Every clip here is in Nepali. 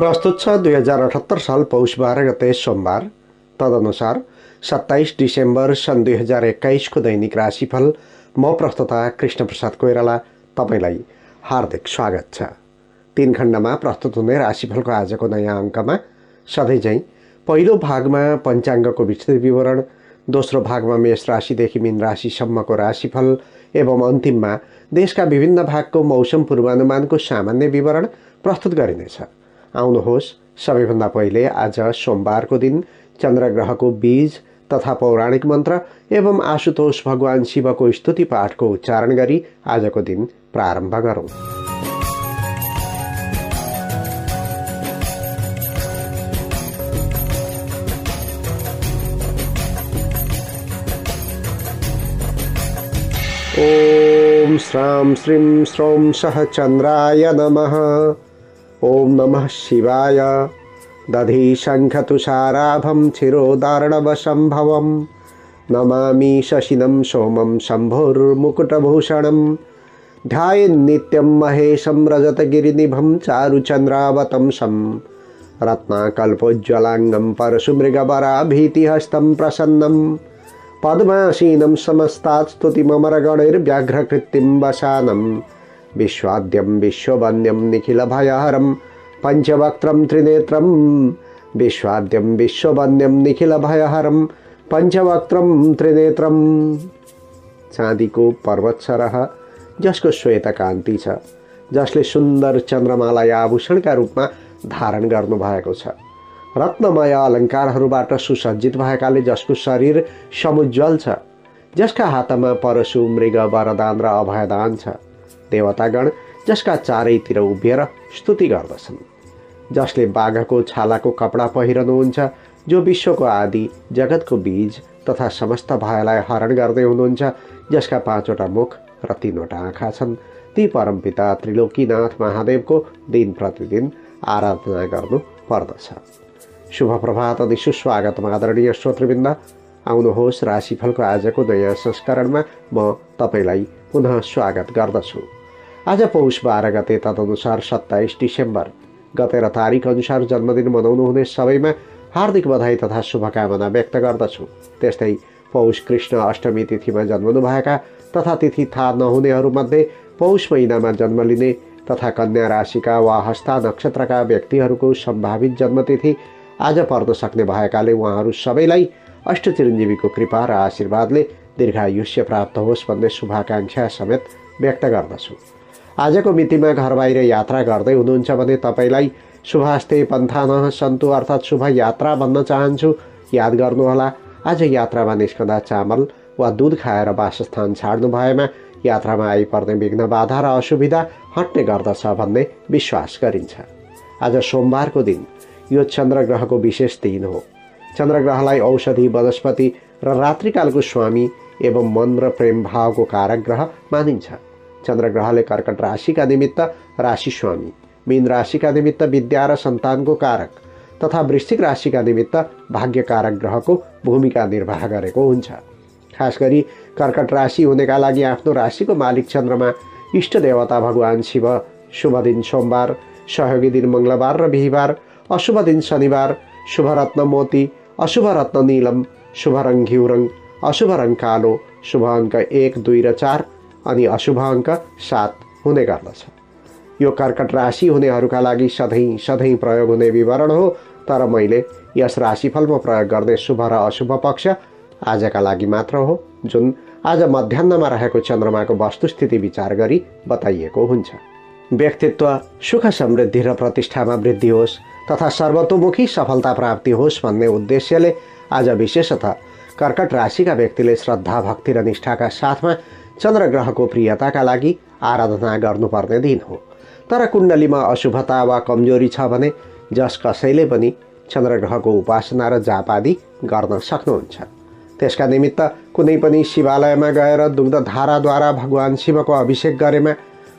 प्रस्तुत छ 2078 साल पौष 12 गते सोमबार। तदनुसार 27 डिसेम्बर सन् 2021 को दैनिक राशिफल। म प्रस्तुता कृष्ण प्रसाद कोइराला तपाईलाई हार्दिक स्वागत छ। 3 खण्डमा प्रस्तुत हुने राशिफलको आजको नयाँ अङ्कमा सधैँझैँ पहिलो भागमा पञ्चाङ्गको विस्तृत विवरण, दोस्रो भागमा मेष राशिदेखि मीन राशिसम्मको राशिफल एवं अन्तिममा देशका विभिन्न भागको मौसम पूर्वानुमानको सामान्य विवरण प्रस्तुत गरिनेछ। आउनुहोस्, सबैभन्दा पहिले आज सोमबारको दिन चन्द्रग्रहको बीज तथा पौराणिक मन्त्र एवं आशुतोष भगवान शिवको स्तुति पाठको उच्चारण गरी आजको दिन प्रारम्भ गरौँ। ओम श्रां श्रीं श्रौं सह चन्द्राय नमः। ओम नमः शिवाय। दधि शङ्खतुषाराभं क्षीरोदार्णवसम्भवं नमामि शशिनं सोमं शम्भोर्मुकुटभूषणं। ध्यायेन्नित्यं महेशं रजतगिरिनिभं चारुचन्द्रावतंसं रत्नाकल्पोज्ज्वलाङ्गं परशुमृगवराभीतिहस्तं प्रसन्नं पद्मासीनं समस्तात् स्तुतिममरगणैर्व्याघ्रकृत्तिं वसानं विश्वाद्यं विश्ववन्द्यं निखिलभयहरं पञ्चवक्त्रं त्रिनेत्रं। विश्वाद्यं विश्ववन्द्यं निखिलभयहरं पञ्चवक्त्रं त्रिनेत्रं। चाँदीको पर्वत सरह जसको श्वेत कान्ति छ, जसले सुन्दर चन्द्रमालाई आभूषणका रूपमा धारण गर्नुभएको छ, रत्नमय अलङ्कारहरूबाट सुसज्जित भएकाले जसको शरीर समुज्वल छ, जसका हातमा परशु मृग वरदान र अभयदान छ, देवतागण जसका चारैतिर उभिएर स्तुति गर्दछन्, जसले बाघको छालाको कपडा पहिरनुहुन्छ, जो विश्वको आदि जगतको बीज तथा समस्त भयलाई हरण गर्दै हुनुहुन्छ, जसका 5वटा मुख र 3वटा आँखा छन्, ती परमपिता त्रिलोकीनाथ महादेवको दिन प्रतिदिन आराधना गर्नु पर्दछ। शुभ प्रभात अनि सुस्वागत आदरणीय श्रोतृवृन्द। आउनुहोस्, राशिफलको आजको नयाँ संस्करणमा म तपाईलाई पुनः स्वागत गर्दछु। आज पौष 12 गते, तदनुसार 27 डिसेम्बर गते र तारिक अनुसार जन्मदिन मनाउनुहुने सबैमा हार्दिक बधाई तथा शुभकामना व्यक्त गर्दछु। त्यस्तै पौष कृष्ण अष्टमी तिथिमा जन्मनुभएका तथा तिथि थाहा नहुनेहरूमध्ये पौष महिनामा जन्म लिने तथा कन्या राशिका वा हस्ता नक्षत्रका व्यक्तिहरूको सम्भावित जन्मतिथि आज पर्न सक्ने भएकाले उहाँहरू सबैलाई अष्टचिरञ्जीवीको कृपा र आशीर्वादले दीर्घायुष्य प्राप्त होस् भन्ने शुभाकांक्षा समेत व्यक्त गर्दछु। आजको मितिमा घर बाहिर यात्रा गर्दै हुनुहुन्छ भने तपाईलाई शुभास्ते पन्थानः सन्तु अर्थात् शुभ यात्रा भन्न चाहन्छु। याद गर्नुहोला, आज यात्रामा निस्कँदा चामल वा दूध खाएर वासस्थान छाड्नु भएमा यात्रामा आइपर्ने विघ्न बाधा र असुविधा हट्ने गर्दछ भन्ने विश्वास गरिन्छ। आज सोमबारको दिन यो चन्द्रग्रहको विशेष दिन हो। चन्द्रग्रहलाई औषधि, वनस्पति र रात्रिकालको स्वामी एवं मन र प्रेम भावको कारक ग्रह मानिन्छ। चन्द्रग्रहले कर्कट राशिका निमित्त राशि स्वामी, मीन राशिका निमित्त विद्या र सन्तानको कारक तथा वृश्चिक राशिका निमित्त भाग्यकारक ग्रहको भूमिका निर्वाह गरेको हुन्छ। खास गरी कर्कट राशि हुनेका लागि आफ्नो राशिको मालिक चन्द्रमा, इष्ट देवता भगवान शिव, शुभ दिन सोमबार, सहयोगी दिन मङ्गलबार र बिहिबार, अशुभ दिन शनिबार, शुभ रत्न मोती, अशुभ रत्न नीलम, शुभ रङ घिउ रङ, अशुभ रङ कालो, शुभ अङ्क 1, 2 र 4 अनि अशुभ अङ्क 7 हुने गर्दछ। यो कर्कट राशि हुनेहरूका लागि सधैँ प्रयोग हुने विवरण हो, तर मैले यस राशिफलमा प्रयोग गर्ने शुभ र अशुभ पक्ष आजका लागि मात्र हो, जुन आज मध्याह्नमा रहेको चन्द्रमाको वस्तुस्थिति विचार गरी बताइएको हुन्छ। व्यक्तित्व सुख समृद्धि र प्रतिष्ठामा वृद्धि होस् तथा सर्वतोमुखी सफलता प्राप्ति होस् भन्ने उद्देश्यले आज विशेषतः कर्कट राशिका व्यक्तिले श्रद्धा, भक्ति र निष्ठाका साथमा चन्द्रग्रहको प्रियताका लागि आराधना गर्नुपर्ने दिन हो। तर कुण्डलीमा अशुभता वा कमजोरी छ भने जस कसैले पनि चन्द्रग्रहको उपासना र जाप आदि गर्न सक्नुहुन्छ। त्यसका निमित्त कुनै पनि शिवालयमा गएर दुग्धधाराद्वारा भगवान शिवको अभिषेक गरेमा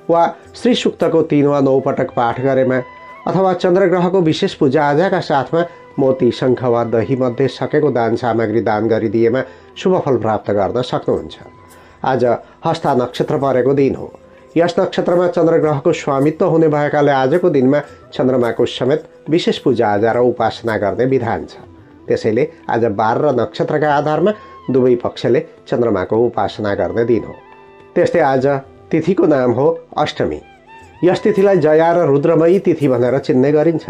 वा श्री सूक्तको 3 वा 9 पटक पाठ गरेमा अथवा चन्द्रग्रहको विशेष पूजाआजाका साथमा मोती, शङ्ख वा दही मध्ये सकेको दान सामग्री दान गरिदिएमा शुभ फल प्राप्त गर्न सक्नुहुन्छ। आज हस्ता नक्षत्र परेको दिन हो। यस नक्षत्रमा चन्द्रग्रहको स्वामित्व हुने भएकाले आजको दिनमा चन्द्रमाको समेत विशेष पूजाआजा र उपासना गर्ने विधान छ। त्यसैले आज बार र नक्षत्रका आधारमा दुवै पक्षले चन्द्रमाको उपासना गर्ने दिन हो। त्यस्तै आज तिथिको नाम हो अष्टमी। यस तिथिलाई जया र रुद्रमयी तिथि भनेर चिन्ने गरिन्छ।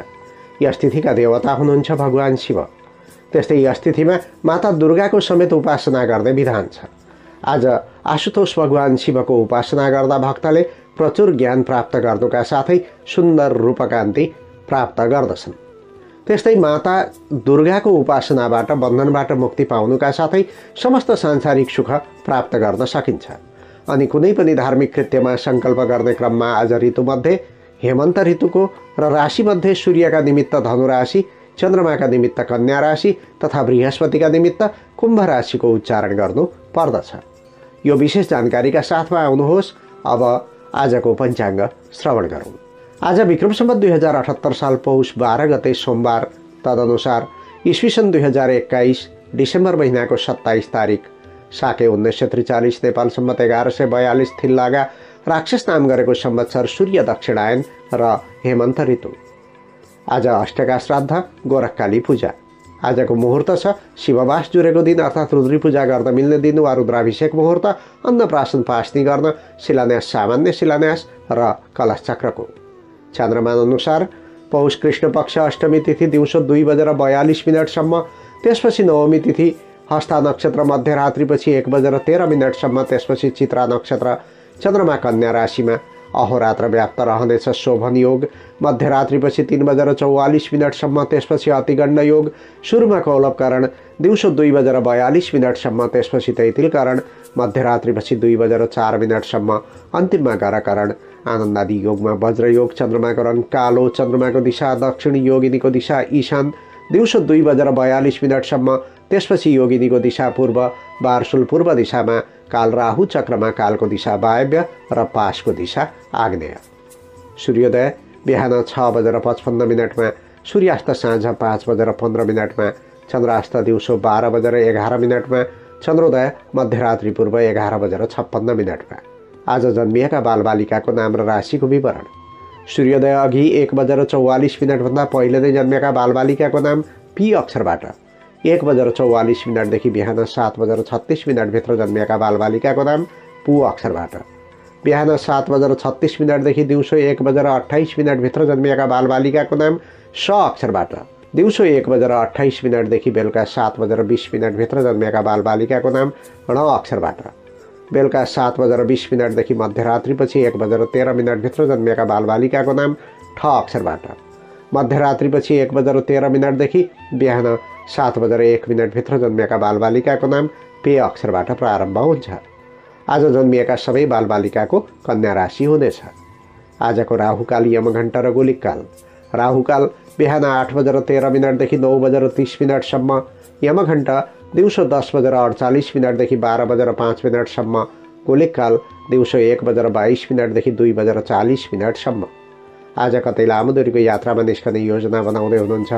यस तिथिका देवता हुनुहुन्छ भगवान शिव। त्यस्तै यस तिथिमा माता दुर्गाको समेत उपासना गर्ने विधान छ। आज आशुतोष भगवान शिवको उपासना गर्दा भक्तले प्रचुर ज्ञान प्राप्त गर्नुका साथै सुन्दर रूपकान्ति प्राप्त गर्दछन्। त्यस्तै माता दुर्गाको उपासनाबाट बन्धनबाट मुक्ति पाउनुका साथै समस्त सांसारिक सुख प्राप्त गर्न सकिन्छ। अनि कुनै पनि धार्मिक कृत्यमा सङ्कल्प गर्ने क्रममा आज ऋतुमध्ये हेमन्त ऋतुको र राशिमध्ये सूर्यका निमित्त धनु राशि, चन्द्रमाका निमित्त कन्या राशि तथा बृहस्पतिका निमित्त कुम्भ राशिको उच्चारण गर्नु पर्दछ। यो विशेष जानकारीका साथमा आउनुहोस् अब आजको पञ्चाङ्ग श्रवण गरौँ। आज विक्रम सम्वत 2078 साल पौष 12 गते सोमबार, तदनुसार इस्वीसन 2021 डिसेम्बर महिनाको 27 तारिक, साके 1943 नेपाल सम्वत 1142 थिल्लागा राक्षस नाम गरेको संवत्सर सूर्य दक्षिणायन र हेमन्त ऋतु। आज अष्टका श्राद्ध, गोरखकाली पूजा। आजको मुहुर्त छ शिववास जुरेको दिन अर्थात् रुद्री पूजा गर्न मिल्ने दिन वा रुद्राभिषेक मुहुर्त, अन्नप्राशन पास्नी गर्न, शिलान्यास सामान्य शिलान्यास र कलश चक्रको। चन्द्रमा अनुसार पौष कृष्ण पक्ष अष्टमी तिथि दिउँसो 2:42 त्यसपछि नवमी तिथि हस्ता नक्षत्र मध्यरात्रिपछि 1:13 त्यसपछि चित्रा नक्षत्र, चन्द्रमा कन्या राशिमा, अहोरात्र व्याप्त रहनेछ शोभन योग, मध्यरात्रिपछि 3:44 त्यसपछि अतिगण्ड योग, सुरुमा कौलभकरण, दिउँसो 2:42 त्यसपछि तैतिलकरण, मध्यरात्रिपछि 2:04 अन्तिममा गरकरण, आनन्दादि योगमा वज्रयोग, चन्द्रमाको रङ कालो, चन्द्रमाको दिशा दक्षिण, योगिनीको दिशा ईशान, दिउँसो 2:42 त्यसपछि योगिनीको दिशा पूर्व, बारसुल पूर्व दिशामा, काल राहु चक्रमा कालको दिशा वायव्य र पाशको दिशा आग्नेय। सूर्योदय बिहान 6:55 सूर्यास्त साँझ 5:15 चन्द्रास्त दिउँसो 12:11 चन्द्रोदय मध्यरात्रि पूर्व 11:56 आज जन्मिएका बालबालिकाको नाम र राशिको विवरण। सूर्योदय अघि 1:44 भन्दा पहिले नै जन्मिएका बालबालिकाको नाम पी अक्षरबाट, 1:44 देखि बिहान 7:36 भित्र जन्मिएका बालबालिकाको नाम पु अक्षरबाट, बिहान 7:36 देखि दिउँसो 1:28 भित्र जन्मिएका बालबालिकाको नाम स अक्षरबाट, दिउँसो 1:28 देखि बेलुका 7:20 भित्र जन्मिएका बालबालिकाको नाम ण अक्षरबाट, बेलुका 7:20 देखि मध्यरात्रिपछि 1:13 भित्र जन्मिएका बालबालिकाको नाम ठ अक्षरबाट, मध्यरात्रिपछि 1:13 देखि बिहान 7:01 भित्र जन्मिएका बालबालिकाको नाम पे अक्षरबाट प्रारम्भ हुन्छ। आज जन्मिएका सबै बालबालिकाको कन्या राशि हुनेछ। आजको राहुकाल, यमघण्टा र गोलिककाल। राहुकाल बिहान 8:13 देखि 9:30 यमघण्टा दिउँसो 10:48 देखि 12:05 गोलिककाल दिउँसो 1:22 देखि 2:40 आज कतै लामो दूरीको यात्रामा निस्कने योजना बनाउँदै हुनुहुन्छ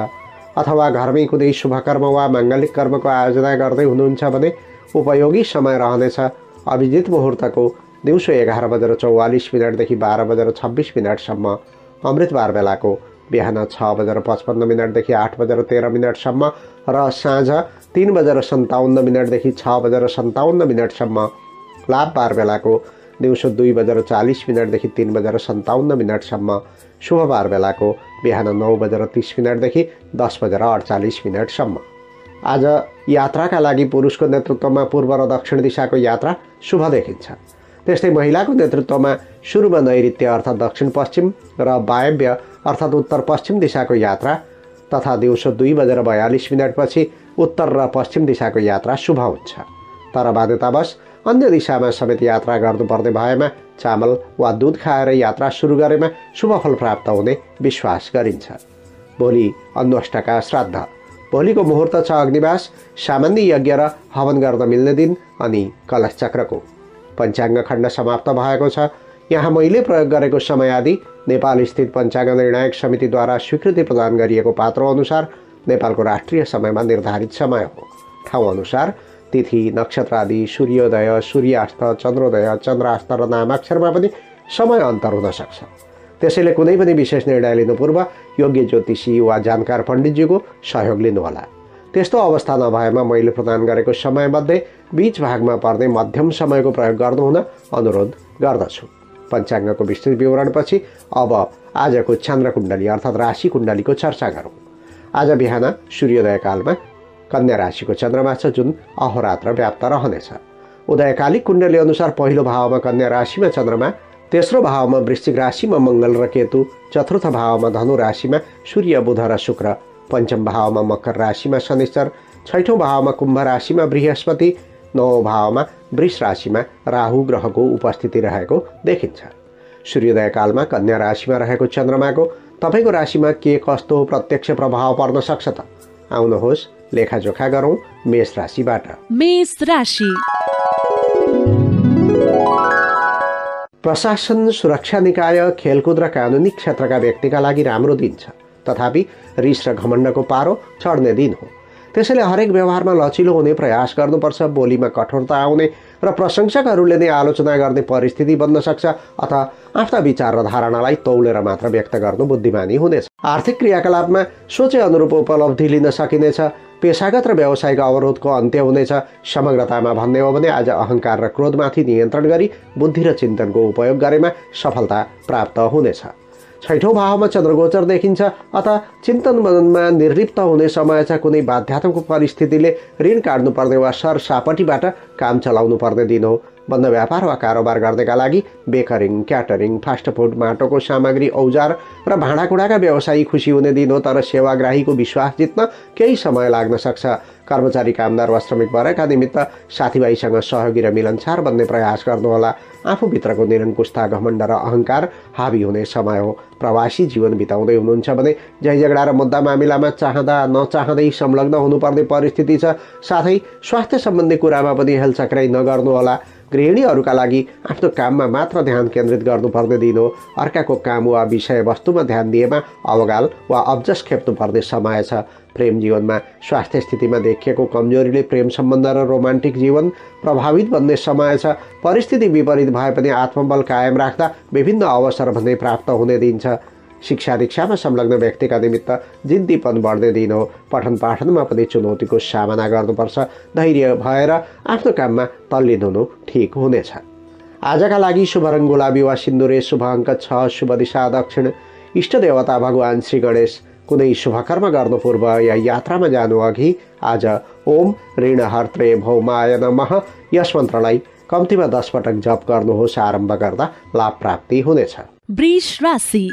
अथवा घरमै कुनै शुभकर्म वा माङ्गलिक कर्मको आयोजना गर्दै हुनुहुन्छ भने उपयोगी समय रहनेछ। अभिजित मुहुर्तको दिउँसो 11:44 देखि 12:26 अमृतबार बेलाको बिहान 6:55 देखि 8:13 र साँझ 3:57 देखि 6:57 लाभबार बेलाको दिउँसो 2:40 देखि 3:57 शुभबार बेलाको बिहान 9:30 देखि 10:48 आज यात्राका लागि पुरुषको नेतृत्वमा पूर्व र दक्षिण दिशाको यात्रा शुभ देखिन्छ। त्यस्तै महिलाको नेतृत्वमा सुरुमा नैऋत्य अर्थात् दक्षिण पश्चिम र वायव्य अर्थात् उत्तर पश्चिम दिशाको यात्रा तथा दिउँसो 2:42 पछि उत्तर र पश्चिम दिशाको यात्रा शुभ हुन्छ। तर बाध्यतावश अन्य दिशामा समेत यात्रा गर्नुपर्ने भएमा चामल वा दूध खाएर यात्रा सुरु गरेमा शुभफल प्राप्त हुने विश्वास गरिन्छ। भोलि अन्नष्टका श्राद्ध। भोलिको मुहुर्त छ अग्निवास, सामान्य यज्ञ र हवन गर्न मिल्ने दिन अनि कलश चक्रको। पञ्चाङ्ग खण्ड समाप्त भएको छ। यहाँ मैले प्रयोग गरेको समय आदि नेपाल स्थित पञ्चाङ्ग निर्णायक समितिद्वारा स्वीकृति प्रदान गरिएको पात्रो अनुसार नेपालको राष्ट्रिय समयमा निर्धारित समय हो। ठाउँ अनुसार तिथि, नक्षत्र आदि, सूर्योदय, सूर्यास्त, चन्द्रोदय, चन्द्रास्त र नामाक्षरमा पनि समय अन्तर हुन सक्छ। त्यसैले कुनै पनि विशेष निर्णय लिनु पूर्व योग्य ज्योतिषी वा जानकार पण्डितजीको सहयोग लिनुहोला। त्यस्तो अवस्था नभएमा मैले प्रदान गरेको समयमध्ये बीच भागमा पर्ने मध्यम समयको प्रयोग गर्नुहुन अनुरोध गर्दछु। पञ्चाङ्गको विस्तृत विवरणपछि अब आजको चन्द्र कुण्डली अर्थात् राशि कुण्डलीको चर्चा गरौँ। आज बिहान सूर्योदय कालमा कन्या राशिको चन्द्रमा छ, जुन अहोरात्र व्याप्त रहनेछ। उदयकालिक कुण्डली अनुसार पहिलो भावमा कन्या राशिमा चन्द्रमा, तेस्रो भावमा वृश्चिक राशिमा मङ्गल र केतु, चतुर्थ भावमा धनु राशिमा सूर्य बुध र शुक्र, पञ्चम भावमा मकर राशिमा शनिश्चर, छैठौँ भावमा कुम्भ राशिमा बृहस्पति, नवौँ भावमा वृष राशिमा राहु ग्रहको उपस्थिति रहेको देखिन्छ। सूर्योदय कालमा कन्या राशिमा रहेको चन्द्रमाको तपाईँको राशिमा के कस्तो प्रत्यक्ष प्रभाव पर्न सक्छ त? आउनुहोस् लेखाजोखा गरौँ मेष राशिबाट। मेष राशि। प्रशासन, सुरक्षा निकाय, खेलकुद र कानुनी क्षेत्रका व्यक्तिका लागि राम्रो दिन छ। तथापि रिस र घमण्डको पारो चढ्ने दिन हो। त्यसैले हरेक व्यवहारमा लचिलो हुने प्रयास गर्नुपर्छ। बोलीमा कठोरता आउने र प्रशंसकहरूले नै आलोचना गर्ने परिस्थिति बन्न सक्छ, अथवा आफ्ना विचार र धारणालाई तौलेर मात्र व्यक्त गर्नु बुद्धिमानी हुनेछ। आर्थिक क्रियाकलापमा सोचे अनुरूप उपलब्धि लिन सकिनेछ। पेशागत र व्यावसायिक अवरोधको अन्त्य हुनेछ। समग्रतामा भन्ने हो भने आज अहङ्कार र क्रोधमाथि नियन्त्रण गरी बुद्धि र चिन्तनको उपयोग गरेमा सफलता प्राप्त हुनेछ। छैठौँ भावमा चन्द्रगोचर देखिन्छ, अथवा चिन्तन मननमा निर्लिप्त हुने समय छ। कुनै बाध्यात्मक परिस्थितिले ऋण काट्नुपर्ने वा सरसापटीबाट काम चलाउनु पर्ने दिन हो। बन्द व्यापार वा कारोबार गर्नेका लागि बेकरिङ, क्याटरिङ, फास्टफुड, माटोको सामग्री, औजार र भाँडाकुँडाका व्यवसायी खुसी हुने दिन हो। तर सेवाग्राहीको विश्वास जित्न केही समय लाग्न सक्छ। कर्मचारी, कामदार वा श्रमिक वर्गका निमित्त साथीभाइसँग सहयोगी र मिलनसार बन्ने प्रयास गर्नुहोला। आफूभित्रको निरङ्कुशता, घमण्ड र अहङ्कार हावी हुने समय हो। प्रवासी जीवन बिताउँदै हुनुहुन्छ भने झैझगडा र मुद्दा मामिलामा चाहँदा नचाहँदै संलग्न हुनुपर्ने परिस्थिति छ। साथै स्वास्थ्य सम्बन्धी कुरामा पनि हेलचक्राइ नगर्नुहोला। गृहिणीहरूका लागि आफ्नो काममा मात्र ध्यान केन्द्रित गर्नुपर्ने दिन हो। अर्काको काम वा विषयवस्तुमा ध्यान दिएमा अवगाल वा अब्जस खेप्नुपर्ने समय छ। प्रेम जीवनमा स्वास्थ्य स्थितिमा देखिएको कमजोरीले प्रेम सम्बन्ध र रोमान्टिक जीवन प्रभावित बन्ने समय छ। परिस्थिति विपरीत भए पनि आत्मबल कायम राख्दा विभिन्न अवसर भन्ने प्राप्त हुने दिन छ। शिक्षा दीक्षामा संलग्न व्यक्तिका निमित्त जिद्दीपन बढ्ने दिन हो। पठन पाठनमा पनि चुनौतीको सामना गर्नुपर्छ। धैर्य भएर आफ्नो काममा तल्लीन हुनु ठिक हुनेछ। आजका लागि शुभ रङ गुलाबी वा सिन्दुरे, शुभ अङ्क 6, शुभ दिशा दक्षिण, इष्ट देवता भगवान श्री गणेश। कुनै शुभकर्म गर्नु पूर्व या यात्रामा जानु अघि आज ओम ऋणहर्त्रे भौमाय नमः यस मन्त्रलाई कम्तीमा 10 पटक जप गर्नुहोस्। आरम्भ गर्दा लाभ प्राप्ति हुनेछ। वृष राशि।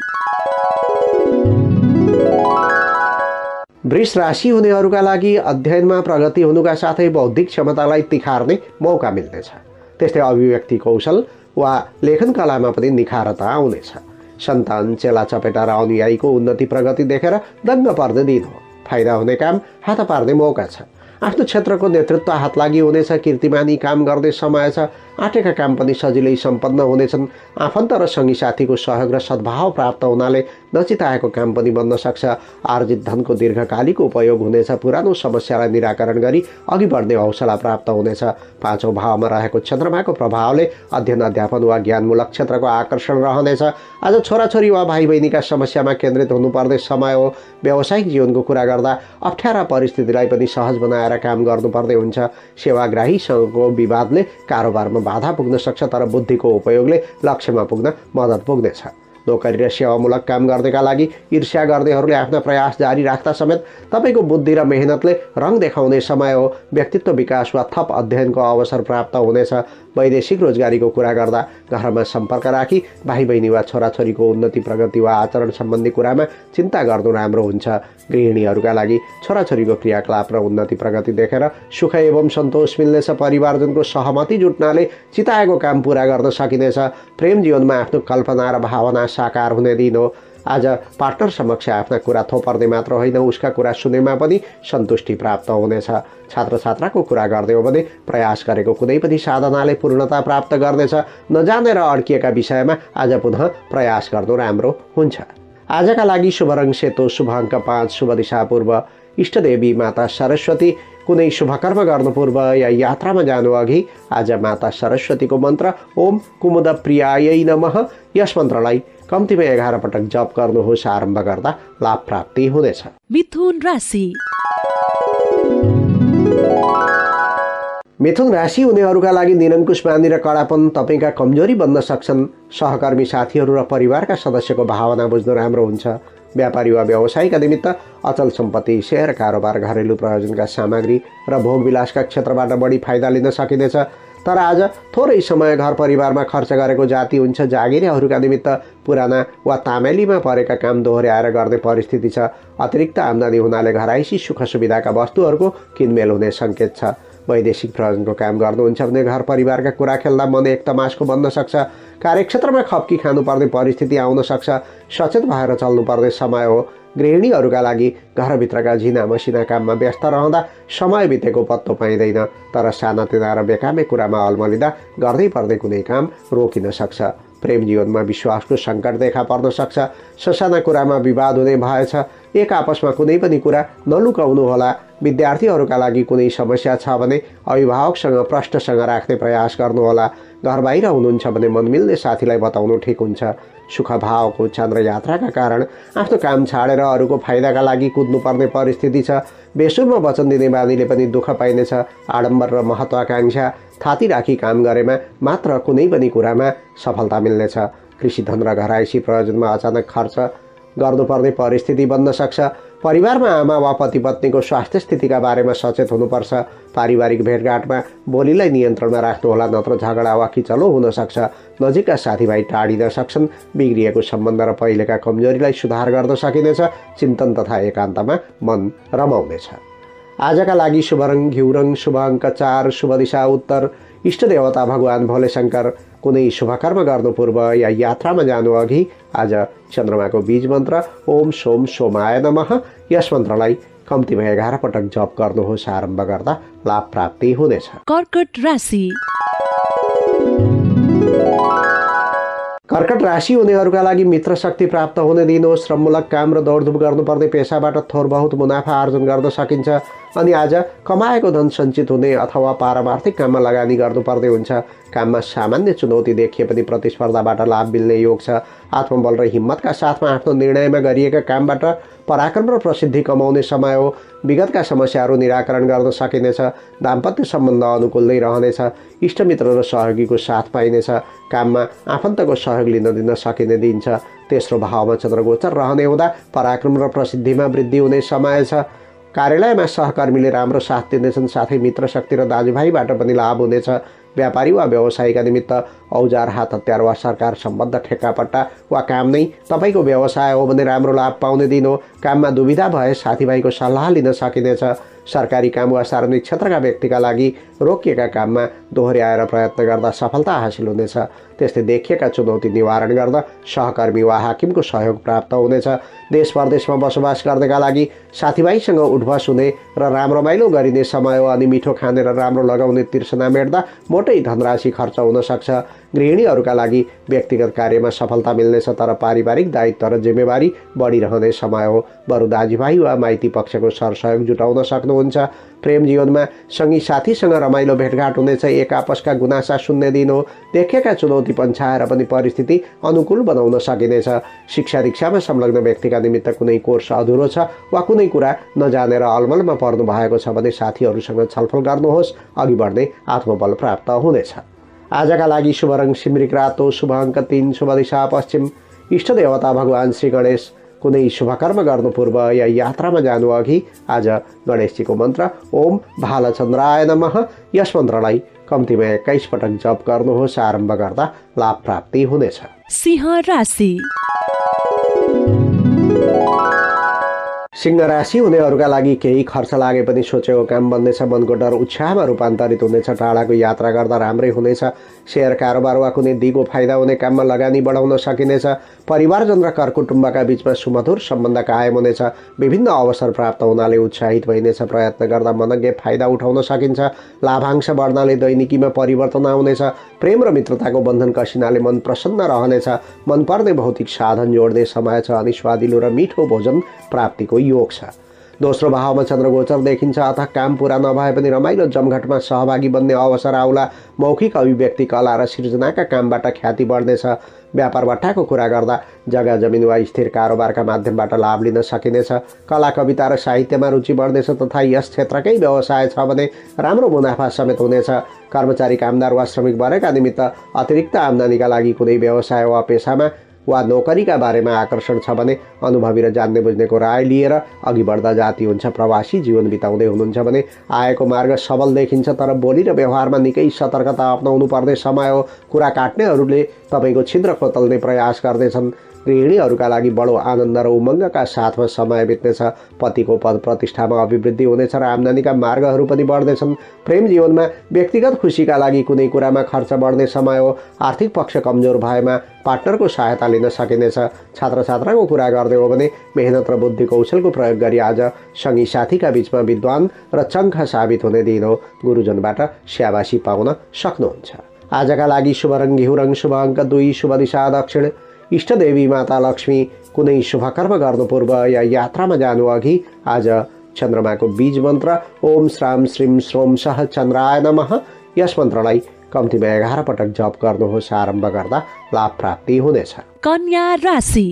वृष राशि हुनेहरूका लागि अध्ययनमा प्रगति हुनुका साथै बौद्धिक क्षमतालाई तिखार्ने मौका मिल्नेछ। त्यस्तै अभिव्यक्ति कौशल वा लेखन कलामा पनि निखारता आउनेछ। सन्तान, चेला चपेटा र अनुयायीको उन्नति प्रगति देखेर दङ्ग पर्ने दिन हो। फाइदा हुने काम हात पार्ने मौका छ। आफ्नो क्षेत्रको नेतृत्व हात लागि हुनेछ। कीर्तिमानी काम गर्ने समय छ। आँटेका काम पनि सजिलै सम्पन्न हुनेछन्। आफन्त र सङ्गी साथीको सहयोग र सद्भाव प्राप्त हुनाले नचिताएको काम पनि बन्न सक्छ। आर्जित धनको दीर्घकालीको उपयोग हुनेछ। पुरानो समस्यालाई निराकरण गरी अघि बढ्ने हौसला प्राप्त हुनेछ। पाँचौँ भावमा रहेको चन्द्रमाको प्रभावले अध्ययन, अध्यापन वा ज्ञानमूलक क्षेत्रको आकर्षण रहनेछ। आज छोराछोरी वा भाइ बहिनीका समस्यामा केन्द्रित हुनुपर्ने समय हो। व्यावसायिक जीवनको कुरा गर्दा अप्ठ्यारा परिस्थितिलाई पनि सहज बनाएर काम गर्नुपर्ने हुन्छ। सेवाग्राहीसँगको विवादले कारोबारमा बाधा पुग्न सक्छ, तर बुद्धिको उपयोगले लक्ष्यमा पुग्न मद्दत पुग्नेछ। नोकरी र सेवामूलक काम गर्नेका लागि ईर्ष्या गर्नेहरूले आफ्ना प्रयास जारी राख्दा समेत तपाईँको बुद्धि र मेहनतले रङ देखाउने समय हो। व्यक्तित्व विकास वा थप अध्ययनको अवसर प्राप्त हुनेछ। वैदेशिक रोजगारीको कुरा गर्दा घरमा सम्पर्क राखी भाइ बहिनी वा छोराछोरीको उन्नति प्रगति वा आचरण सम्बन्धी कुरामा चिन्ता गर्नु राम्रो हुन्छ। गृहिणीहरूका लागि छोराछोरीको क्रियाकलाप र उन्नति प्रगति देखेर सुख एवं सन्तोष मिल्नेछ। परिवारजनको सहमति जुट्नाले चिताएको काम पुरा गर्न सकिनेछ। प्रेम जीवनमा आफ्नो कल्पना र भावना साकार हुने दिन हो। आज पार्टनर समक्ष आफ्ना कुरा थोपर्ने मात्र होइन, उसका कुरा सुनेमा पनि सन्तुष्टि प्राप्त हुनेछ। छात्र छात्राको कुरा गर्दै हो भने प्रयास गरेको कुनै पनि साधनाले पूर्णता प्राप्त गर्नेछ। नजानेर अड्किएका विषयमा आज पुनः प्रयास गर्नु राम्रो हुन्छ। आजका लागि शुभ रङ सेतो, शुभ अङ्क 5, शुभ दिशा पूर्व, इष्टदेवी माता सरस्वती। कुनै शुभकर्म गर्नु पूर्व या यात्रामा जानु अघि आज माता सरस्वतीको मन्त्र ओम कुमुद प्रियायै नमः यस मन्त्रलाई कम्तीमा 11 पटक जप गर्नुहोस्। आरम्भ गर्दा लाभ प्राप्ति हुनेछ। मिथुन राशि। मिथुन राशि हुनेहरूका लागि निरङ्कुश बानी र कडापन तपाईँका कमजोरी बन्न सक्छन्। सहकर्मी साथीहरू र परिवारका सदस्यको भावना बुझ्नु राम्रो हुन्छ। व्यापारी वा व्यवसायका निमित्त अचल सम्पत्ति, शेयर कारोबार, घरेलु प्रयोजनका सामग्री र भोगविलासका क्षेत्रबाट बढी फाइदा लिन सकिनेछ। तर आज थोरै समय घर परिवारमा खर्च गरेको जाति हुन्छ। जागिरेहरूका निमित्त पुराना वा तामेलीमा परेका काम दोहोर्याएर गर्ने परिस्थिति छ। अतिरिक्त आम्दानी हुनाले घराइसी सुख सुविधाका वस्तुहरूको किनमेल हुने सङ्केत छ। वैदेशिक प्रयोजनको काम गर्नुहुन्छ भने घर परिवारका कुरा खेल्दा मन एक तमासको बन्न सक्छ। कार्यक्षेत्रमा खप्की खानुपर्ने परिस्थिति आउन सक्छ। सचेत भएर चल्नुपर्ने समय हो। गृहिणीहरूका लागि घरभित्रका झिना मसिना काममा व्यस्त रहँदा समय बितेको पत्तो पाइँदैन। तर सानातिना र बेकामे कुरामा अल्मलिँदा गर्दै पर्ने कुनै काम रोकिन सक्छ। प्रेम जीवनमा विश्वासको सङ्कट देखा पर्न सक्छ। ससाना कुरामा विवाद हुने भएछ। एक आपसमा कुनै पनि कुरा नलुकाउनुहोला। विद्यार्थीहरूका लागि कुनै समस्या छ भने अभिभावकसँग प्रष्टसँग राख्ने प्रयास गर्नुहोला। घर बाहिर हुनुहुन्छ भने मन मिल्ने साथीलाई बताउनु ठिक हुन्छ। सुख भावको चन्द्र यात्राका कारण आफ्नो काम छाडेर अरूको फाइदाका लागि कुद्नुपर्ने परिस्थिति छ। बेसुरमा वचन दिने बानीले पनि दुःख पाइनेछ। आडम्बर र महत्वाकांक्षा थाती राखी काम गरेमा मात्र कुनै पनि कुरामा सफलता मिल्नेछ। कृषि धन र घराइसी प्रयोजनमा अचानक खर्च गर्नुपर्ने परिस्थिति बन्न सक्छ। परिवारमा आमा वा पति पत्नीको स्वास्थ्य स्थितिका बारेमा सचेत हुनुपर्छ। पारिवारिक भेटघाटमा बोलीलाई नियन्त्रणमा राख्नुहोला, नत्र झगडा वा किचलो हुन सक्छ। नजिकका साथीभाइ टाढिन सक्छन्। बिग्रिएको सम्बन्ध र पहिलेका कमजोरीलाई सुधार गर्न सकिनेछ। चिन्तन तथा एकान्तमा मन रमाउनेछ। आजका लागि शुभ रङ घिउ रङ, शुभ अङ्क 4, शुभ दिशा उत्तर, इष्ट देवता भगवान भोले शङ्कर। कुनै शुभकर्म गर्नु पूर्व या यात्रामा जानु अघि आज चन्द्रमाको बीज मन्त्र ओम सोम सोमाय नमः यस मन्त्रलाई कम्तीमा 11 पटक जप गर्नुहोस्। आरम्भ गर्दा लाभ प्राप्ति हुनेछ। कर्कट राशि। कर्कट राशि हुनेहरूका लागि मित्र शक्ति प्राप्त हुने दिन हो। श्रममूलक काम र दौडधुप गर्नुपर्ने पेसाबाट थोर बहुत मुनाफा आर्जन गर्न सकिन्छ। अनि आज कमाएको धन सञ्चित हुने अथवा पारमार्थिक काममा लगानी गर्नुपर्ने हुन्छ। काममा सामान्य चुनौती देखिए पनि प्रतिस्पर्धाबाट लाभ मिल्ने योग छ। आत्मबल र हिम्मतका साथमा आफ्नो निर्णयमा गरिएका कामबाट पराक्रम र प्रसिद्धि कमाउने समय हो। विगतका समस्याहरू निराकरण गर्न सकिनेछ। दाम्पत्य सम्बन्ध अनुकूल नै रहनेछ। इष्टमित्र र सहयोगीको साथ पाइनेछ। काममा आफन्तको सहयोग लिन दिन सकिने दिन छ। तेस्रो भावमा चन्द्रगोचर रहने हुँदा पराक्रम र प्रसिद्धिमा वृद्धि हुने समय छ। कार्यालयमा सहकर्मीले राम्रो साथ दिनेछन्। साथै मित्र शक्ति र दाजुभाइबाट पनि लाभ हुनेछ। व्यापारी वा व्यवसायका निमित्त औजार, हात हतियार वा सरकार सम्बद्ध ठेक्कापट्टा वा काम नै तपाईँको व्यवसाय हो भने राम्रो लाभ पाउने दिन हो। काममा दुविधा भए साथीभाइको सल्लाह लिन सकिनेछ। सरकारी काम वा सार्वजनिक क्षेत्रका व्यक्तिका लागि रोकिएका काममा दोहोर्याएर प्रयत्न गर्दा सफलता हासिल हुनेछ। त्यस्तै देखिएका चुनौती निवारण गर्दा सहकर्मी वा हाकिमको सहयोग प्राप्त हुनेछ। देश परदेशमा बसोबास गर्नेका लागि साथीभाइसँग उठबस हुने र राम्रो रमाइलो गरिने समय हो। अनि मिठो खाने र राम्रो लगाउने तिर्सना मेट्दा मोटै धनराशि खर्च हुन सक्छ। गृहिणीहरूका लागि व्यक्तिगत कार्यमा सफलता मिल्नेछ। तर पारिवारिक दायित्व र जिम्मेवारी बढिरहने समय हो। बरु दाजुभाइ वा माइती पक्षको सरसहयोग जुटाउन सक्नुहुन्छ। प्रेम जीवनमा सँगी साथीसँग रमाइलो भेटघाट हुनेछ। एक आपसका गुनासा सुन्ने दिन हो। देखिएका चुनौती पन्छाएर पनि परिस्थिति अनुकूल बनाउन सकिनेछ। शिक्षा दीक्षामा संलग्न व्यक्तिका निमित्त कुनै कोर्स अधुरो छ वा कुनै कुरा नजानेर अलमलमा पर्नु भएको छ भने साथीहरूसँग छलफल गर्नुहोस्। अघि बढ्ने आत्मबल प्राप्त हुनेछ। आजका लागि शुभ रङ सिमरिक रातो, शुभ अङ्क 3, शुभ दिशा पश्चिम, इष्ट देवता भगवान श्री गणेश। कुनै शुभकर्म गर्नु पूर्व या यात्रामा जानु अघि आज गणेशजीको मन्त्र ओम भालचन्द्राय नमः यस मन्त्रलाई कम्तीमा 21 पटक जप गर्नुहोस्। आरम्भ गर्दा लाभ प्राप्ति हुनेछ। सिंह राशि। सिंह राशि हुनेहरूका लागि केही खर्च लागे पनि सोचेको काम बन्नेछ। मनको डर उत्साहमा रूपान्तरित हुनेछ। टाढाको यात्रा गर्दा राम्रै हुनेछ। शेयर कारोबार वा कुनै दिगो फाइदा हुने काममा लगानी बढाउन सकिनेछ। परिवारजन र करकुटुम्बका बीचमा सुमधुर सम्बन्ध कायम हुनेछ। विभिन्न अवसर प्राप्त हुनाले उत्साहित भइनेछ। प्रयत्न गर्दा मनज्ञ फाइदा उठाउन सकिन्छ। लाभांश बढ्नाले दैनिकीमा परिवर्तन आउनेछ। प्रेम र मित्रताको बन्धन कसिनाले मन प्रसन्न रहनेछ। मनपर्ने भौतिक साधन जोड्ने समय छ। अनि स्वादिलो र मिठो भोजन प्राप्तिको योग छ। दोस्रो भावमा चन्द्र गोचर देखिन्छ अथवा काम पूरा नभए पनि रमाइलो जमघटमा सहभागी बन्ने अवसर आउला। मौखिक अभिव्यक्ति कला र सृजनाका कामबाट ख्याति बढ्नेछ। व्यापार बट्टाको कुरा गर्दा जग्गा जमिन वा स्थिर कारोबारका माध्यमबाट लाभ लिन सकिनेछ। कला कविता र साहित्यमा रुचि बढ्नेछ तथा यस क्षेत्रकै व्यवसाय छ भने राम्रो मुनाफा समेत हुनेछ। कर्मचारी कामदार वा श्रमिक वर्गका निमित्त अतिरिक्त आम्दानीका लागि कुनै व्यवसाय वा पेसामा वा नोकरीका बारेमा आकर्षण छ भने अनुभवी र जान्ने बुझ्नेको राय लिएर अघि बढ्दा जाति हुन्छ। प्रवासी जीवन बिताउँदै हुनुहुन्छ भने आएको मार्ग सबल देखिन्छ, तर बोली र व्यवहारमा निकै सतर्कता अपनाउनु पर्ने समय हो। कुरा काट्नेहरूले तपाईँको छिद्र खोतल्ने प्रयास गर्दैछन्। गृहिणीहरूका लागि बडो आनन्द र उमङ्गका साथमा समय बित्नेछ। पतिको पद प्रतिष्ठामा अभिवृद्धि हुनेछ र आम्दानीका मार्गहरू पनि बढ्दैछन्। प्रेम जीवनमा व्यक्तिगत खुसीका लागि कुनै कुरामा खर्च बढ्ने समय हो। आर्थिक पक्ष कमजोर भएमा पार्टनरको सहायता लिन सकिनेछ। छात्र छात्राको कुरा गर्दै हो भने मेहनत र बुद्धि कौशलको प्रयोग गरी आज सँगी साथीका बीचमा विद्वान र चङ्खा साबित हुने दिन हो। गुरुजनबाट स्याबासी पाउन सक्नुहुन्छ। आजका लागि शुभ रङ घिउ रङ, शुभ अङ्क 2, शुभ दिशा दक्षिण। इष्टदेवी माता लक्ष्मी कुनै शुभकर्म गर्नु पूर्व या यात्रामा जानु अघि आज चन्द्रमाको बीज मन्त्र ओम श्राम श्रीम श्रोम सह चन्द्राय नमः यस मन्त्रलाई कम्तीमा 11 पटक जप गर्नुहोस्। आरम्भ गर्दा लाभ प्राप्ति हुनेछ। कन्या राशि।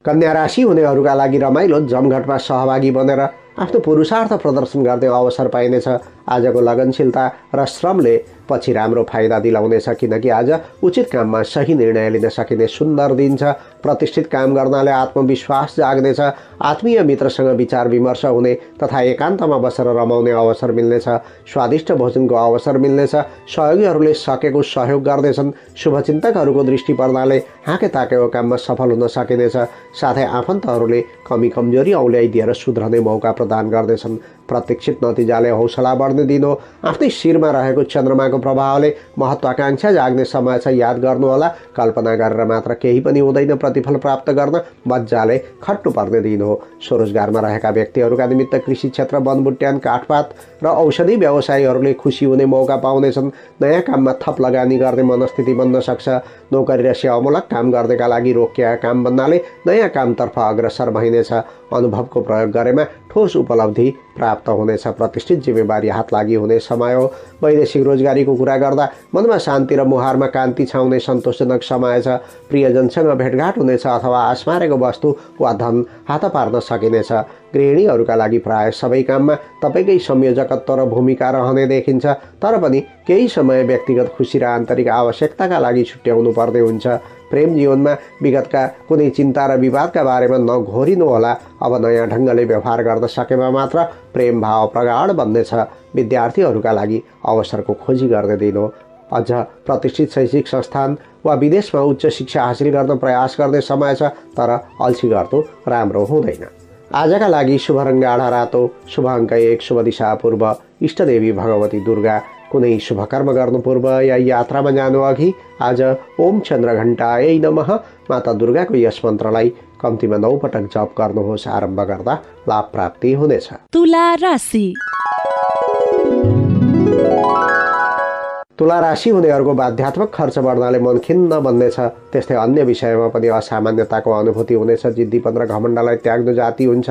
कन्या राशि हुनेहरूका लागि रमाइलो जमघटमा सहभागी बनेर आफ्नो पुरुषार्थ प्रदर्शन गर्ने अवसर पाइनेछ। आजको लगनशीलता र श्रमले पछि राम्रो फाइदा दिलाउनेछ, किनकि आज उचित काममा सही निर्णय लिन सकिने सुन्दर दिन छ। प्रतिष्ठित काम गर्नाले आत्मविश्वास जाग्नेछ। आत्मीय मित्रसँग विचार विमर्श हुने तथा एकान्तमा बसेर रमाउने अवसर मिल्नेछ। स्वादिष्ट भोजनको अवसर मिल्नेछ। सहयोगीहरूले सकेको सहयोग गर्नेछन्। शुभचिन्तकहरूको दृष्टि पर्नाले हाँके ताकेको काममा सफल हुन सकिनेछ। साथै आफन्तहरूले कमी कमजोरी औल्याइदिएर सुध्रने मौका प्रदान गर्नेछन्। प्रतीक्षित नतिजाले हौसला बढ्ने दिन हो। आफ्नै शिरमा रहेको चन्द्रमाको प्रभावले महत्वाकांक्षा जाग्ने समय छ। याद गर्नुहोला, कल्पना गरेर मात्र केही पनि हुँदैन। प्रतिफल प्राप्त गर्न मजाले खट्नुपर्ने दिन हो। स्वरोजगारमा रहेका व्यक्तिहरूका निमित्त कृषि क्षेत्र, वनबुट्यान, काठपात र औषधि व्यवसायीहरूले खुसी हुने मौका पाउनेछन्। नयाँ काममा थप लगानी गर्ने मनस्थिति बन्न सक्छ। नोकरी र सेवामूलक काम गर्नेका लागि रोकिएका काम बन्नाले नयाँ कामतर्फ अग्रसर भइनेछ। अनुभवको प्रयोग गरेमा ठोस उपलब्धि प्राप्त हुनेछ। प्रतिष्ठित जिम्मेवारी हात लागि हुने समय हो। वैदेशिक रोजगारीको कुरा गर्दा मनमा शान्ति र मुहारमा कान्ति छाउने सन्तोषजनक समय छ। प्रियजनसँग भेटघाट हुनेछ अथवा आस्मारेको वस्तु वा धन हात पार्न सकिनेछ। गृहिणीहरूका लागि प्राय सबै काममा तपाईँकै संयोजकत्व र भूमिका रहने देखिन्छ, तर पनि केही समय व्यक्तिगत खुसी र आन्तरिक आवश्यकताका लागि छुट्याउनु पर्ने हुन्छ। प्रेम जीवनमा विगतका कुनै चिन्ता र विवादका बारेमा नघोरिनुहोला। अब नयाँ ढङ्गले व्यवहार गर्न सकेमा मात्र प्रेम भाव प्रगाढ बन्नेछ। विद्यार्थीहरूका लागि अवसरको खोजी गर्ने दिन हो। अझ प्रतिष्ठित शैक्षिक संस्थान वा विदेशमा उच्च शिक्षा हासिल गर्न प्रयास गर्ने समय छ, तर अल्छी गर्नु राम्रो हुँदैन। आजका लागि शुभ रङ गाढा रातो, शुभ अङ्क 1, शुभ दिशा पूर्व। इष्टदेवी भगवती दुर्गा। कुनै शुभकर्म गर्नु पूर्व या यात्रामा जानु अघि आज ओम चन्द्रघण्टायै नमः माता दुर्गाको यस मन्त्रलाई कम्तीमा 9 पटक जप गर्नुहोस्। आरम्भ गर्दा लाभ प्राप्ति हुनेछ। तुला राशि। तुला राशि हुनेहरूको आध्यात्मिक खर्च बढ्नाले मन खिन्न बन्नेछ। त्यस्तै अन्य विषयमा पनि असामान्यताको अनुभूति हुनेछ। जिद्दीपन र घमण्डलाई त्याग्नु जाति हुन्छ।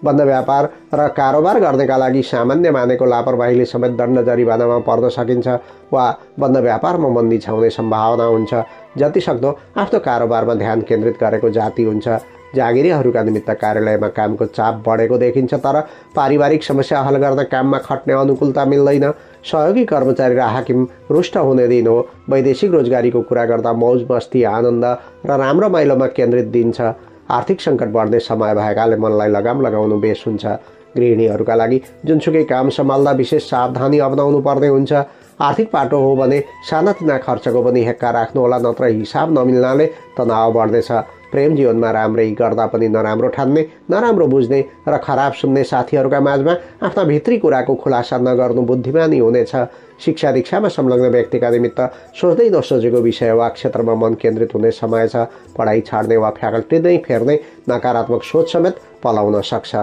बन्द व्यापार र कारोबार गर्नेका लागि सामान्य मानेको लापरवाहीले समेत दण्ड जरिवानामा पर्न सकिन्छ वा बन्द व्यापारमा मन्दी छाउने सम्भावना हुन्छ। जतिसक्दो आफ्नो कारोबारमा ध्यान केन्द्रित गरेको जाति हुन्छ। जागिरीहरूका निमित्त कार्यालयमा कामको चाप बढेको देखिन्छ, तर पारिवारिक समस्या हल गर्न काममा खट्ने अनुकूलता मिल्दैन। सहयोगी कर्मचारी र हाकिम रुष्ट हुने दिन हो। वैदेशिक रोजगारीको कुरा गर्दा मौज मस्ती, आनन्द र राम्रो माइलोमा केन्द्रित दिन छ। आर्थिक सङ्कट बढ्ने समय भएकाले मनलाई लगाम लगाउनु बेस हुन्छ। गृहिणीहरूका लागि जुनसुकै काम सम्हाल्दा विशेष सावधानी अपनाउनु पर्ने हुन्छ। आर्थिक पाटो हो भने सानातिना खर्चको पनि हेक्का राख्नुहोला, नत्र हिसाब नमिल्नाले तनाव बढ्नेछ। प्रेम जीवनमा राम्रै गर्दा पनि नराम्रो ठान्ने, नराम्रो बुझ्ने र खराब सुन्ने साथीहरूका माझमा आफ्ना भित्री कुराको खुलासा नगर्नु बुद्धिमानी हुनेछ। शिक्षा दीक्षामा संलग्न व्यक्तिका निमित्त सोच्दै नसोचेको विषय वा क्षेत्रमा मन केन्द्रित हुने समय छ। पढाइ छाड्ने वा फ्याकल्टी नै फेर्ने नकारात्मक सोच समेत पलाउन सक्छ।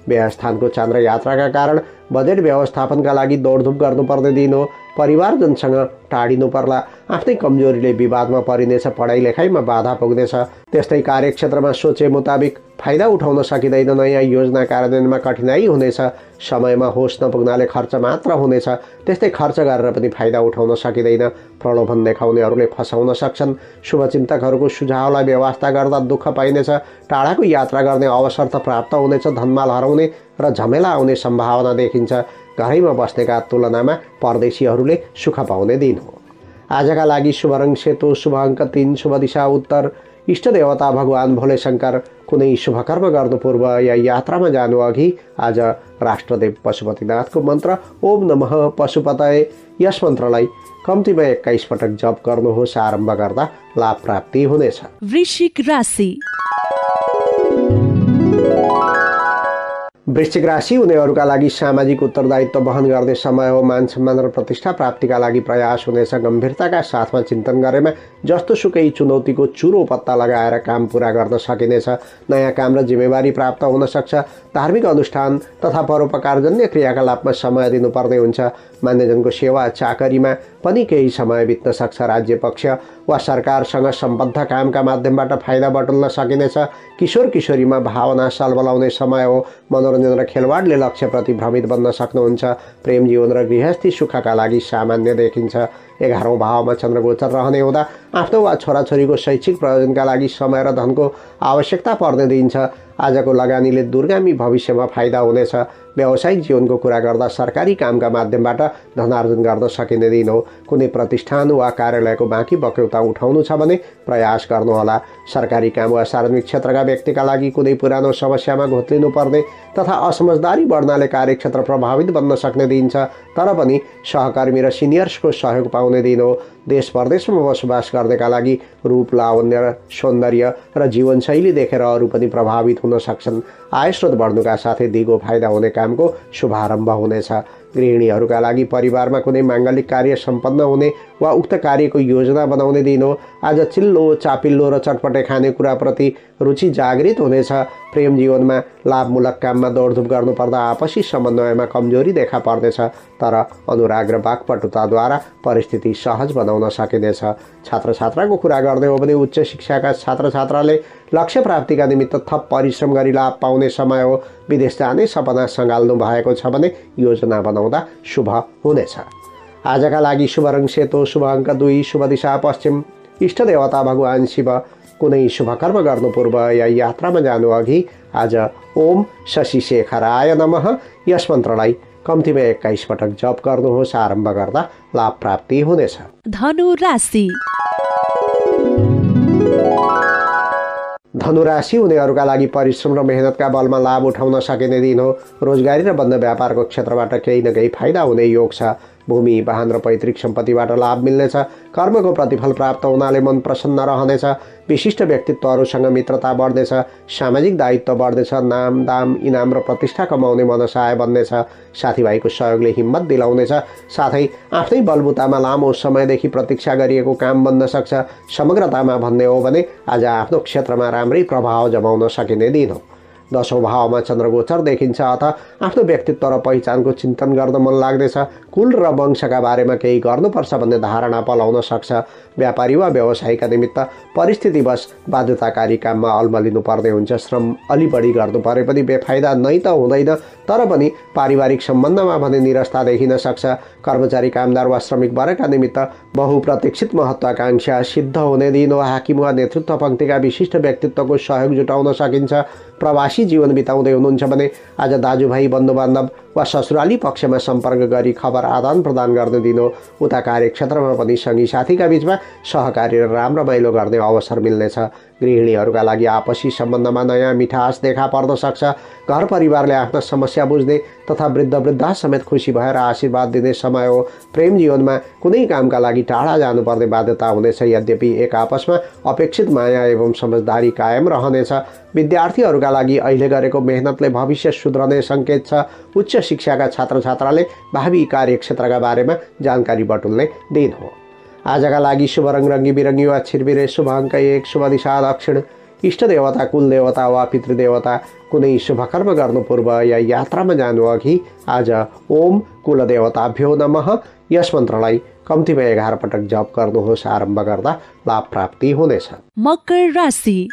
व्ययस्थानको चन्द्र यात्राका कारण बजेट व्यवस्थापनका लागि दौडधुप गर्नुपर्ने दिन हो। परिवारजनसँग टाढिनु पर्ला। आफ्नै कमजोरीले विवादमा परिनेछ, पढाइ लेखाइमा बाधा पुग्नेछ। त्यस्तै कार्यक्षेत्रमा सोचे मुताबिक फाइदा उठाउन सकिँदैन। नयाँ योजना कार्यान्वयनमा कठिनाई हुनेछ। समयमा होस नपुग्नाले खर्च मात्र हुनेछ। त्यस्तै खर्च गरेर पनि फाइदा उठाउन सकिँदैन। प्रलोभन देखाउनेहरूले फसाउन सक्छन्। शुभचिन्तकहरूको सुझावलाई व्यवस्था गर्दा दुःख पाइनेछ। टाढाको यात्रा गर्ने अवसर त प्राप्त हुनेछ। धनमाल हराउने र झमेला आउने सम्भावना देखिन्छ। घरैमा बस्नेका तुलनामा परदेशीहरूले सुख पाउने दिन हो। आजका लागि शुभ रङ सेतो, शुभ अङ्क 3, शुभ दिशा उत्तर। इष्ट देवता भगवान भोले शङ्कर। कुनै शुभ कर्म गर्नु पूर्व या यात्रामा जानु अघि आज राष्ट्रदेव पशुपतिनाथको मन्त्र ओम नमः पशुपतये, यस मन्त्रलाई कम्तीमा 21 पटक जप गर्नुहोस्। आरम्भ गर्दा लाभ प्राप्ति हुनेछ। वृश्चिक राशि। वृश्चिक राशि हुनेहरूका लागि सामाजिक उत्तरदायित्व वहन गर्ने समय हो। मान सम्मान र प्रतिष्ठा प्राप्तिका लागि प्रयास हुनेछ। गम्भीरताका साथमा चिन्तन गरेमा जस्तो सुकै चुनौतीको चुरो पत्ता लगाएर काम पूरा गर्न सकिनेछ। नयाँ काम र जिम्मेवारी प्राप्त हुन सक्छ। धार्मिक अनुष्ठान तथा परोपकारजन्य क्रियाकलापमा समय दिनुपर्ने हुन्छ। मान्यजनको सेवा चाकरीमा पनि केही समय बित्न सक्छ। राज्य पक्ष वा सरकारसँग सम्बद्ध कामका माध्यमबाट फाइदा बटुल्न सकिनेछ। किशोर किशोरीमा भावना सलबलाउने समय हो। मनोरञ्जन र खेलवाडले लक्ष्यप्रति भ्रमित बन्न सक्नुहुन्छ। प्रेम जीवन र गृहस्थी सुखका लागि सामान्य देखिन्छ। 11औं भावमा चन्द्रगोचर रहने हुँदा आफ्नो वा छोराछोरीको शैक्षिक प्रयोजनका लागि समय र धनको आवश्यकता पर्ने दिन्छ। आजको लगानीले दूरगामी भविष्यमा फाइदा हुनेछ। व्यावसायिक जीवनको कुरा गर्दा सरकारी कामका माध्यमबाट धनार्जन गर्न सकिने दिन हो। कुनै प्रतिष्ठान वा कार्यालयको बाँकी बक्यौता उठाउनु छ भने प्रयास गर्नुहोला। सरकारी काम वा सार्वजनिक क्षेत्रका व्यक्तिका लागि कुनै पुरानो समस्यामा घोत्लिनु पर्ने तथा असमझदारी बढ्नाले कार्यक्षेत्र प्रभावित बन्न सक्ने दिन छ। तर पनि सहकर्मी र सिनियर्सको सहयोग पाउने दिन हो। देश परदेशमा बसोबास गर्नेका लागि रूप, लावण्य र सौन्दर्य र जीवनशैली देखेर अरू पनि प्रभावित हुन सक्छन्। आय स्रोत बढ्नुका साथै दिगो फाइदा हुने कामको शुभारम्भ हुनेछ। गृहिणीहरूका लागि परिवारमा कुनै माङ्गलिक कार्य सम्पन्न हुने वा उक्त कार्यको योजना बनाउने दिन हो। आज चिल्लो, चापिल्लो र चटपटे खानेकुराप्रति रुचि जागृत हुनेछ। प्रेम जीवनमा लाभमूलक काममा दौडधुप गर्नुपर्दा आपसी समन्वयमा कमजोरी देखा पर्नेछ। तर अनुराग र वाक्पटुताद्वारा परिस्थिति सहज बनाउन सकिनेछ। छात्र छात्राको कुरा गर्दै हो भने उच्च शिक्षाका छात्र छात्राले लक्ष्य प्राप्तिका निमित्त थप परिश्रम गरी लाभ पाउने समय हो। विदेश जाने सपना सँगाल्नु भएको छ भने योजना बनाउँदा शुभ हुनेछ। आजका लागि शुभ रङ सेतो, शुभ अङ्क 2, शुभ दिशा पश्चिम। इष्ट देवता भगवान शिव। कुनै शुभ कर्म गर्नु पूर्व या यात्रामा जानु अघि आज ओम शशिशेखराय नमः, यस मन्त्रलाई कम्तीमा 21 पटक जप गर्नुहोस्। आरम्भ गर्दा लाभ प्राप्ति हुनेछ। धनु राशि। धनुराशि हुनेहरूका लागि परिश्रम र मेहनतका बलमा लाभ उठाउन सकिने दिन हो। रोजगारी र बन्द व्यापारको क्षेत्रबाट केही न केही फाइदा हुने योग छ। भूमि, वाहन र पैतृक सम्पत्तिबाट लाभ मिल्नेछ। कर्मको प्रतिफल प्राप्त हुनाले मन प्रसन्न रहनेछ। विशिष्ट व्यक्तित्वहरूसँग मित्रता बढ्नेछ। सामाजिक दायित्व बढ्नेछ। नाम, दाम, इनाम र प्रतिष्ठा कमाउने मनसाय बन्नेछ। साथीभाइको सहयोगले हिम्मत दिलाउनेछ। साथै आफ्नै बलबुतामा लामो समयदेखि प्रतीक्षा गरिएको काम बन्न सक्छ। समग्रतामा भन्ने हो भने आज आफ्नो क्षेत्रमा राम्रै प्रभाव जमाउन सकिने दिन हो। 10औं भावमा चन्द्रगोचर देखिन्छ। अथ आफ्नो व्यक्तित्व र पहिचानको चिन्तन गर्न मन लाग्नेछ। कुल र वंशका बारेमा केही गर्नुपर्छ भन्ने धारणा पलाउन सक्छ। व्यापारी वा व्यवसायका निमित्त परिस्थितिवश बाध्यताकारी काममा अल्मलिनु पर्ने हुन्छ। श्रम अलि बढी गर्नु परे पनि बेफाइदा नै त हुँदैन। तर पनि पारिवारिक सम्बन्धमा भने निरस्ता देखिन सक्छ। कर्मचारी, कामदार वा श्रमिक वर्गका निमित्त बहुप्रतीक्षित महत्वाकांक्षा सिद्ध हुने दिन हो। हाकिम वा नेतृत्व पङ्क्तिका विशिष्ट व्यक्तित्वको सहयोग जुटाउन सकिन्छ। प्रवासी जीवन बिताउँदै हुनुहुन्छ भने आज दाजुभाइ, बन्धुबान्धव वा ससुराली पक्षमा सम्पर्क गरी खबर आदान प्रदान गर्ने दिन हो। उता कार्यक्षेत्रमा पनि सँगी साथीका बीचमा सहकारी र राम्रो रमाइलो गर्ने अवसर मिल्नेछ। गृहिणीहरूका लागि आपसी सम्बन्धमा नयाँ मिठास देखा पर्न सक्छ। घर परिवारले आफ्ना समस्या बुझ्ने तथा वृद्ध वृद्धा समेत खुसी भएर आशीर्वाद दिने समय हो। प्रेम जीवनमा कुनै कामका लागि टाढा जानुपर्ने बाध्यता हुनेछ। यद्यपि एक आपसमा अपेक्षित माया एवं समझदारी कायम रहनेछ। विद्यार्थीहरूका लागि अहिले गरेको मेहनतले भविष्य सुध्रने सङ्केत छ। उच्च शिक्षाका छात्र छात्राले भावी कार्यक्षेत्रका बारेमा जानकारी बटुल्ने दिन हो। आजका लागि शुभ रङ रङ्गी बिरङ्गी वा छिरबिरे, शुभ अङ्क 1, शुभ दिशा दक्षिण। इष्ट देवता, कुल देवता वा पितृदेवता कुनै शुभ कर्म गर्नु पूर्व या यात्रामा जानु अघि आज ओम कुलदेवताभ्यो नमः यस मन्त्रलाई कम्तीमा 11 पटक जप गर्नुहोस्। आरम्भ गर्दा लाभ प्राप्ति हुनेछ। मकर राशि।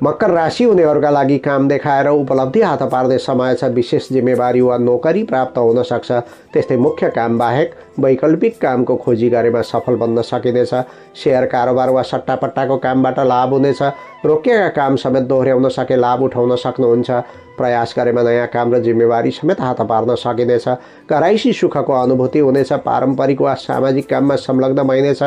मकर राशि हुनेहरूका लागि काम देखाएर उपलब्धि हात पार्ने समय छ। विशेष जिम्मेवारी वा नोकरी प्राप्त हुन सक्छ। त्यस्तै मुख्य काम बाहेक वैकल्पिक कामको खोजी गरेमा सफल बन्न सकिनेछ। शेयर कारोबार वा सट्टापट्टाको कामबाट लाभ हुनेछ। रोकिएका काम समेत दोहोर्याउन सके लाभ उठाउन सक्नुहुन्छ। प्रयास गरेमा नयाँ काम र जिम्मेवारी समेत हात पार्न सकिनेछ। घराइसी सुखको अनुभूति हुनेछ। पारम्परिक वा सामाजिक काममा संलग्न भइनेछ।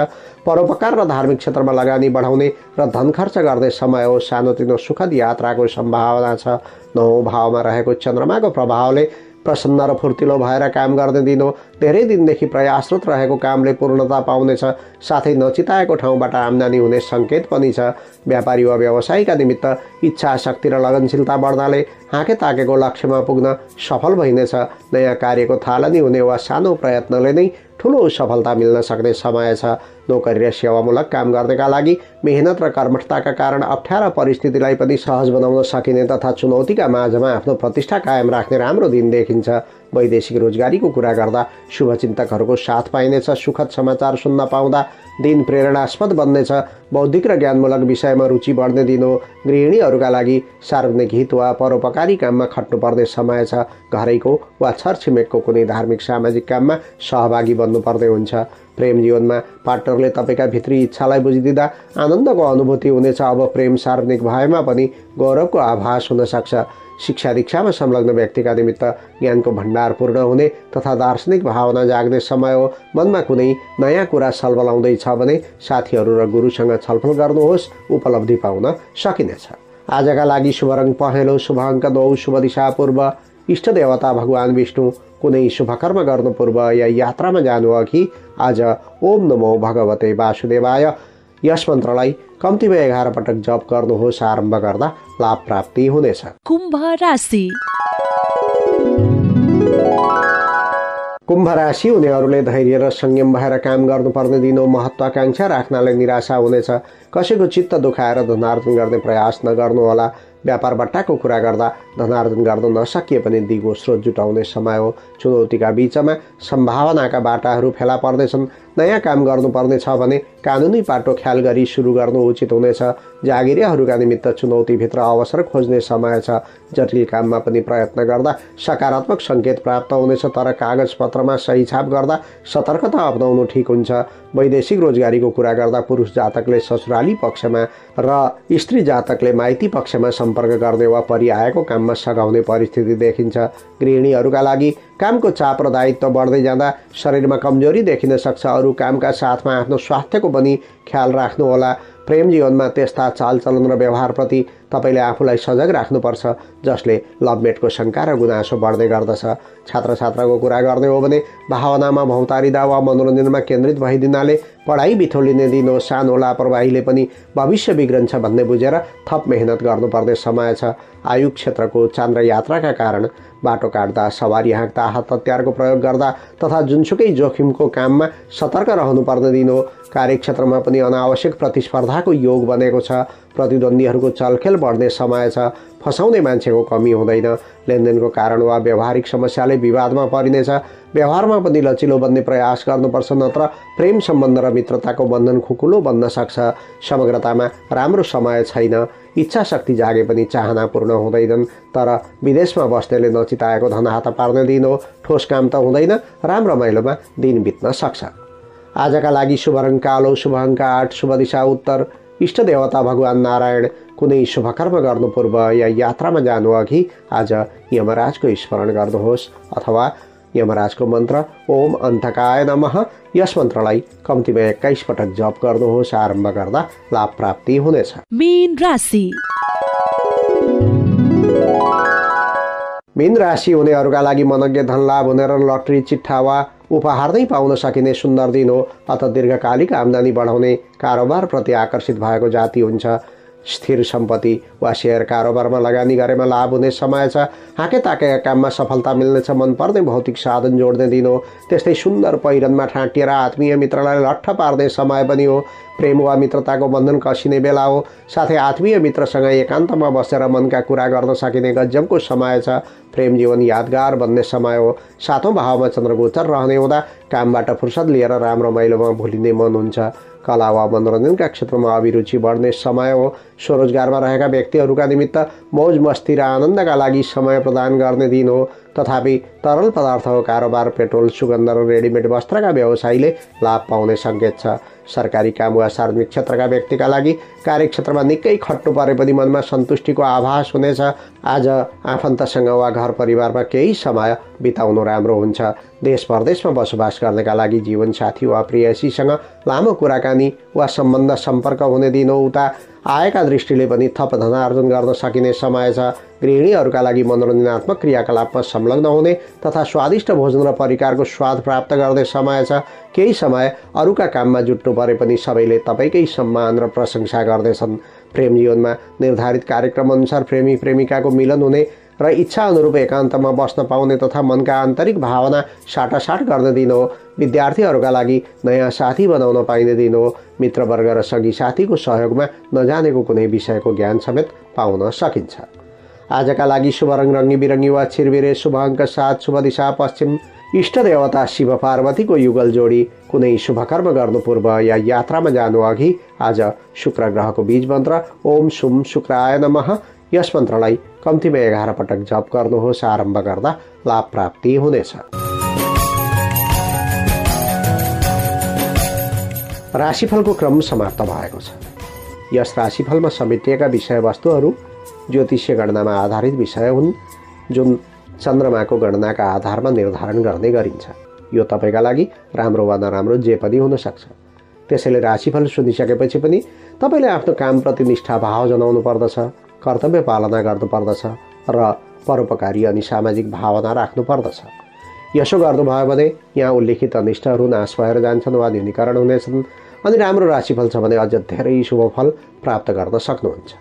परोपकार र धार्मिक क्षेत्रमा लगानी बढाउने र धन खर्च गर्ने समय हो। सानोतिनो सुखद यात्राको सम्भावना छ। 9औं भावमा रहेको चन्द्रमाको प्रभावले प्रसन्न र फुर्तिलो भएर काम गर्ने दिन हो। धेरै दिनदेखि प्रयासरत रहेको कामले पूर्णता पाउनेछ। साथै नचिताएको ठाउँबाट आम्दानी हुने सङ्केत पनि छ। व्यापारी वा व्यवसायीका निमित्त इच्छा शक्ति र लगनशीलता बढ्नाले हाँके ताकेको लक्ष्यमा पुग्न सफल भइनेछ। नयाँ कार्यको थालनी हुने वा सानो प्रयत्नले नै ठुलो सफलता मिल्न सक्ने समय छ। नोकरी र सेवामूलक काम गर्नेका लागि मेहनत र कर्मठताका कारण अप्ठ्यारा परिस्थितिलाई पनि सहज बनाउन सकिने तथा चुनौतीका माझमा आफ्नो प्रतिष्ठा कायम राख्ने राम्रो दिन देखिन्छ। वैदेशिक रोजगारीको कुरा गर्दा शुभचिन्तकहरूको साथ पाइनेछ। सुखद समाचार सुन्न पाउँदा दिन प्रेरणास्पद बन्नेछ। बौद्धिक र ज्ञानमूलक विषयमा रुचि बढ्ने दिन हो। गृहिणीहरूका लागि सार्वजनिक हित वा परोपकारी काममा खट्नुपर्ने समय छ। घरैको वा छरछिमेकको कुनै धार्मिक सामाजिक काममा सहभागी बन्नुपर्ने हुन्छ। प्रेम जीवनमा पार्टनरले तपाईँका भित्री इच्छालाई बुझिदिँदा आनन्दको अनुभूति हुनेछ। अब प्रेम सार्वजनिक भएमा पनि गौरवको आभास हुन सक्छ। शिक्षा दीक्षामा संलग्न व्यक्तिका निमित्त ज्ञानको भण्डार पूर्ण हुने तथा दार्शनिक भावना जाग्ने समय हो। मनमा कुनै नयाँ कुरा सलबलाउँदैछ भने साथीहरू र गुरुसँग छलफल गर्नुहोस्। उपलब्धि पाउन सकिनेछ। आजका लागि शुभ रङ पहेँलो, शुभ अङ्क 9, शुभ दिशा पूर्व। इष्ट देवता भगवान विष्णु। कुनै शुभ कर्म गर्नु पूर्व या यात्रामा जानु अघि आज ओम नमो भगवते वासुदेवाय यस मन्त्रलाई कम्तीमा 11 पटक जप गर्नुहोस्। आरम्भ गर्दा लाभ प्राप्ति हुनेछ। कुम्भ राशि। कुम्भ राशि हुनेहरूले धैर्य र संयम भएर काम गर्नुपर्ने दिन हो। महत्वाकांक्षा राख्नाले निराशा हुनेछ। कसैको चित्त दुखाएर धनार्जन गर्ने प्रयास नगर्नुहोला। व्यापार बट्टाको कुरा गर्दा धनार्जन गर्न नसकिए पनि दिगो स्रोत जुटाउने समय हो। चुनौतीका बीचमा सम्भावनाका बाटाहरू फेला पर्नेछन्। नयाँ काम गर्नुपर्ने छ भने कानुनी पाटो ख्याल गरी सुरु गर्नु उचित हुनेछ। जागिरियाहरूका निमित्त चुनौतीभित्र अवसर खोज्ने समय छ। जटिल काममा पनि प्रयत्न गर्दा सकारात्मक सङ्केत प्राप्त हुनेछ। तर कागजपत्रमा सही छाप गर्दा सतर्कता अपनाउनु ठिक हुन्छ। वैदेशिक रोजगारीको कुरा गर्दा पुरुष जातकले ससुराली पक्षमा र स्त्री जातकले माइती पक्षमा सम्पर्क गर्ने वा परिआएको काममा सघाउने परिस्थिति देखिन्छ। गृहिणीहरूका लागि कामको चाप र दायित्व बढ्दै जाँदा शरीरमा कमजोरी देखिन सक्छ। अरू कामका साथमा आफ्नो स्वास्थ्यको पनि ख्याल राख्नुहोला। प्रेम जीवनमा त्यस्ता चालचलन र व्यवहारप्रति तपाईँले आफूलाई सजग राख्नुपर्छ जसले लभमेटको शङ्का र गुनासो बढ्दै गर्दछ। छात्र छात्राको कुरा गर्ने हो भने भावनामा भौतारिँदा वा मनोरञ्जनमा केन्द्रित भइदिनाले पढाइ बिथोलिने दिन हो। सानो लापरवाहीले पनि भविष्य बिग्रन्छ भन्ने बुझेर थप मेहनत गर्नुपर्ने समय छ। आयु क्षेत्रको चान्द्र यात्राका कारण बाटो काट्दा, सवारी हाँक्दा, हात हतियारको प्रयोग गर्दा तथा जुनसुकै जोखिमको काममा सतर्क रहनुपर्ने दिन हो। कार्यक्षेत्रमा पनि अनावश्यक प्रतिस्पर्धाको योग बनेको छ। प्रतिद्वन्दीहरूको चलखेल बढ्ने समय छ। फसाउने मान्छेको कमी हुँदैन। लेनदेनको कारण वा व्यावहारिक समस्याले विवादमा परिनेछ। व्यवहारमा पनि लचिलो बन्ने प्रयास गर्नुपर्छ, नत्र प्रेम सम्बन्ध र मित्रताको बन्धन खुकुलो बन्न सक्छ। समग्रतामा राम्रो समय छैन। इच्छा शक्ति जागे पनि चाहना पूर्ण हुँदैनन्। तर विदेशमा बस्नेले नचिताएको धन हात पार्ने दिन हो। ठोस काम त हुँदैन। राम्रो रमाइलोमा दिन बित्न सक्छ। आजका लागि शुभ रङ कालो, शुभ अङ्क 8, शुभ दिशा उत्तर। इष्ट देवता भगवान नारायण। कुनै शुभ कर्म गर्नु पूर्व या यात्रामा जानु अघि आज यमराजको स्मरण गर्नुहोस् अथवा यमराजको मन्त्र ओम अन्तकाय नमः यस मन्त्रलाई कम्तीमा 21 पटक जप गर्नुहोस्। आरम्भ गर्दा लाभ प्राप्ति हुनेछ। मीन राशि। मीन राशि हुनेहरूका लागि मनज्ञ धन लाभ हुने र लटरी, चिट्ठा वा उपहार नै पाउन सकिने सुन्दर दिन हो। अत दीर्घकालिक आम्दानी बढाउने कारोबारप्रति आकर्षित भएको जाति हुन्छ। स्थिर सम्पत्ति वा सेयर कारोबारमा लगानी गरेमा लाभ हुने समय छ। हाके ताकेका काममा सफलता मिल्नेछ। मनपर्ने भौतिक साधन जोड्ने दिन हो। त्यस्तै सुन्दर पहिरनमा ठाँटिएर आत्मीय मित्रलाई लट्ठ पार्ने समय पनि हो। प्रेम वा मित्रताको बन्धन कसिने बेला हो। साथै आत्मीय मित्रसँग एकान्तमा बसेर मनका कुरा गर्न सकिने गजबको समय छ। प्रेम जीवन यादगार बन्ने समय हो। 7औं भावमा चन्द्रगोचर रहने हुँदा कामबाट फुर्सद लिएर राम्रो रमाइलोमा भुलिने मन हुन्छ। कला वा मनोरञ्जनका क्षेत्रमा अभिरुचि बढ्ने समय हो। स्वरोजगारमा रहेका व्यक्तिहरूका निमित्त मौज मस्ती र आनन्दका लागि समय प्रदान गर्ने दिन हो। तथापि तरल पदार्थको कारोबार, पेट्रोल, सुगन्ध र रेडिमेड वस्त्रका व्यवसायीले लाभ पाउने सङ्केत छ। सरकारी काम वा सार्वजनिक क्षेत्रका व्यक्तिका लागि कार्यक्षेत्रमा निकै खट्नु परे पनि मनमा सन्तुष्टिको आभास हुनेछ। आज आफन्तसँग वा घर परिवारमा केही समय बिताउनु राम्रो हुन्छ। देश परदेशमा बसोबास गर्नेका लागि जीवनसाथी वा प्रेयसीसँग लामो कुराकानी वा सम्बन्ध सम्पर्क हुने दिन हो। उता आएका दृष्टिले पनि थप धनार्जन गर्न सकिने समय छ। गृहिणीहरूका लागि मनोरञ्जनात्मक क्रियाकलापमा संलग्न हुने तथा स्वादिष्ट भोजन र परिकारको स्वाद प्राप्त गर्ने समय छ। केही समय अरूका काममा जुट्नु परे पनि सबैले तपाईँकै सम्मान र प्रशंसा गर्दैछन्। प्रेम जीवनमा निर्धारित कार्यक्रम अनुसार प्रेमी प्रेमिकाको मिलन हुने र इच्छा अनुरूप एकान्तमा बस्न पाउने तथा मनका आन्तरिक भावना साटासाट गर्ने दिन हो। विद्यार्थीहरूका लागि नयाँ साथी बनाउन पाइने दिन हो। मित्रवर्ग र सगी साथीको सहयोगमा नजानेको कुनै विषयको ज्ञान समेत पाउन सकिन्छ। आजका लागि शुभ रङ रङ्गी बिरङ्गी वा छिरबिरे, शुभ अङ्क 7, शुभ दिशा पश्चिम, इष्ट देवता शिव पार्वतीको युगल जोडी। कुनै शुभ कर्म गर्नु पूर्व या यात्रामा जानु अघि आज शुक्र ग्रहको बीज मन्त्र ओम शुम शुक्राय नमः यस मन्त्रलाई कम्तीमा 11 पटक जप गर्नुहोस्। आरम्भ गर्दा लाभ प्राप्ति हुनेछ। राशिफलको क्रम समाप्त भएको छ। यस राशिफलमा समेटिएका विषयवस्तुहरू ज्योतिषीय गणनामा आधारित विषय हुन् जुन चन्द्रमाको गणनाका आधारमा निर्धारण गर्ने गरिन्छ। यो तपाईँका लागि राम्रो वा नराम्रो जे पनि हुन सक्छ। त्यसैले राशिफल सुनिसकेपछि पनि तपाईँले आफ्नो कामप्रति निष्ठा भाव जनाउनु पर्दछ, कर्तव्य पालना गर्नुपर्दछ र परोपकारी अनि सामाजिक भावना राख्नु पर्दछ। यसो गर्नुभयो भने यहाँ उल्लेखित अनिष्टहरू नाश भएर जान्छन् वा न्यूनीकरण हुनेछन् अनि राम्रो राशिफल छ भने अझ धेरै शुभ फल प्राप्त गर्न सक्नुहुन्छ।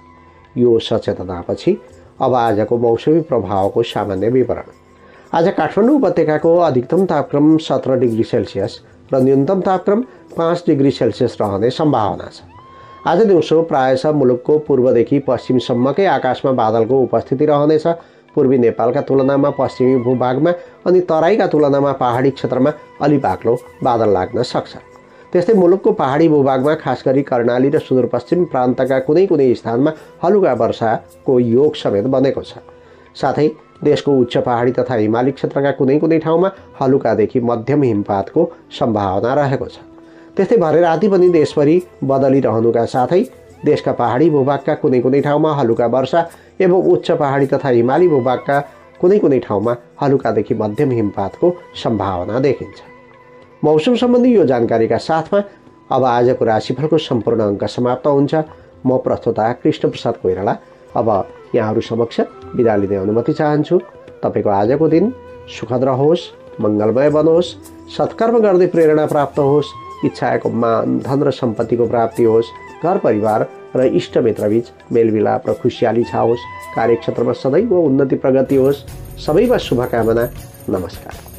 यो सचेतनापछि अब आजको मौसमी प्रभावको सामान्य विवरण। आज काठमाडौँ उपत्यकाको अधिकतम तापक्रम 17 डिग्री सेल्सियस र न्यूनतम तापक्रम 5 डिग्री सेल्सियस रहने सम्भावना छ। आज दिउँसो प्रायः मुलुकको पूर्वदेखि पश्चिमसम्मकै आकाशमा बादलको उपस्थिति रहनेछ। पूर्वी नेपालका तुलनामा पश्चिमी भूभागमा अनि तराईका तुलनामा पहाडी क्षेत्रमा अलि बाक्लो बादल लाग्न सक्छ। त्यस्तै मुलुकको पहाडी भूभागमा खास गरी कर्णाली र सुदूरपश्चिम प्रान्तका कुनै कुनै स्थानमा हलुका वर्षाको योग समेत बनेको छ। साथै देशको उच्च पहाडी तथा हिमाली क्षेत्रका कुनै कुनै ठाउँमा हलुकादेखि मध्यम हिमपातको सम्भावना रहेको छ। त्यस्तै भरे राति पनि देशभरि बदलिरहनुका साथै देशका पहाडी भूभागका कुनै कुनै ठाउँमा हलुका वर्षा एवं उच्च पहाडी तथा हिमाली भूभागका कुनै कुनै ठाउँमा हलुकादेखि मध्यम हिमपातको सम्भावना देखिन्छ। मौसम सम्बन्धी यो जानकारीका साथमा अब आजको राशिफलको सम्पूर्ण अङ्क समाप्त हुन्छ। म प्रस्तोता कृष्ण प्रसाद कोइराला अब यहाँहरू समक्ष बिदा लिने अनुमति चाहन्छु। तपाईँको आजको दिन सुखद रहोस्, मङ्गलमय बनोस्, सत्कर्म गर्दै प्रेरणा प्राप्त होस्, इच्छाको मान धन र सम्पत्तिको प्राप्ति होस्, घर परिवार र इष्टमित्रबीच मेलमिलाप र खुसियाली छाओस्, कार्यक्षेत्रमा सदैव उन्नति प्रगति होस्। सबैमा शुभकामना। नमस्कार।